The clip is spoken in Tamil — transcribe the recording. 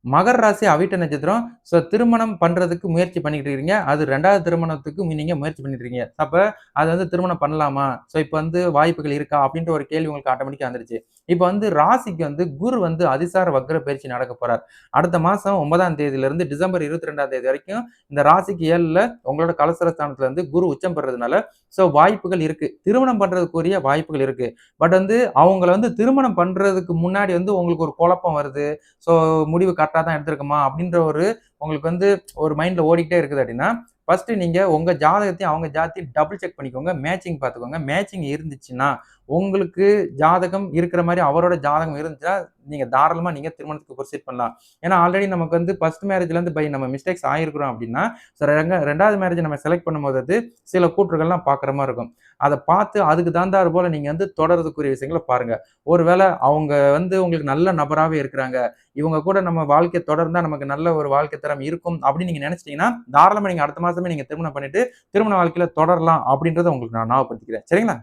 மகர ராசி அவிட்ட நட்சத்திரம். ஸோ திருமணம் பண்றதுக்கு முயற்சி பண்ணிக்கிட்டு இருக்கீங்க. அது 2வது திருமணத்துக்கு நீங்க முயற்சி பண்ணிட்டு இருக்கீங்க. அப்ப அது வந்து திருமணம் பண்ணலாமா? ஸோ இப்ப வந்து வாய்ப்புகள் இருக்கா? அப்படின்ற ஒரு கேள்வி உங்களுக்கு ஆட்டோமேட்டிக்கா வந்துருச்சு. இப்ப வந்து ராசிக்கு வந்து குரு வந்து அதிசார வக்ர பயிற்சி நடக்க போறார். அடுத்த மாசம் 9ஆம் தேதியிலிருந்து டிசம்பர் 22ஆம் தேதி வரைக்கும் இந்த ராசிக்கு 7ல உங்களோட கலசர ஸ்தானத்துல இருந்து குரு உச்சம் பெறதுனால, ஸோ வாய்ப்புகள் இருக்கு. திருமணம் பண்றதுக்குரிய வாய்ப்புகள் இருக்கு. பட் வந்து அவங்கள வந்து திருமணம் பண்றதுக்கு முன்னாடி வந்து உங்களுக்கு ஒரு குழப்பம் வருது. ஸோ முடிவு கரெக்ட்டா தான் எடுத்திருக்கோமா? அப்படின்ற ஒரு உங்களுக்கு வந்து ஒரு மைண்ட்ல ஓடிக்கிட்டே இருக்குது அப்படின்னா, ஃபர்ஸ்ட்டு நீங்க உங்க ஜாதகத்தையும், அவங்க ஜாதகத்தையும் டபுள் செக் பண்ணிக்கோங்க. மேட்சிங் பார்த்துக்கோங்க. மேட்சிங் இருந்துச்சுன்னா, உங்களுக்கு ஜாதகம் இருக்கிற மாரி அவரோட ஜாதகம் இருந்துச்சுன்னா, நீங்க தாராளமா நீங்க திருமணத்துக்கு ப்ரொசீட் பண்ணலாம். ஏன்னா ஆல்ரெடி நமக்கு வந்து ஃபர்ஸ்ட் மேரேஜ்லேருந்து பை நம்ம மிஸ்டேக்ஸ் ஆகியிருக்கிறோம் அப்படின்னா, ஸோ 2வது மேரேஜ் நம்ம செலக்ட் பண்ணும்போது அது சில கூற்றுகள்லாம் பார்க்குற மாரி இருக்கும். அத பார்த்து அதுக்கு தகுந்தார் போல நீங்க வந்து தொடர்றதுக்குரிய விஷயங்கள பாருங்க. ஒருவேள அவங்க வந்து உங்களுக்கு நல்ல நபராவே இருக்கிறாங்க. இவங்க கூட நம்ம வாழ்க்கை தொடர்ந்தா நமக்கு நல்ல ஒரு வாழ்க்கை தரம் இருக்கும் அப்படின்னு நீங்க நினைச்சிட்டீங்கன்னா, தாராளமா நீங்க அடுத்த மாசமே நீங்க திருமணம் பண்ணிட்டு, திருமண வாழ்க்கையில தொடரலாம் அப்படின்றத உங்களுக்கு நான் ஞாபகப்படுத்திக்கிறேன். சரிங்களா?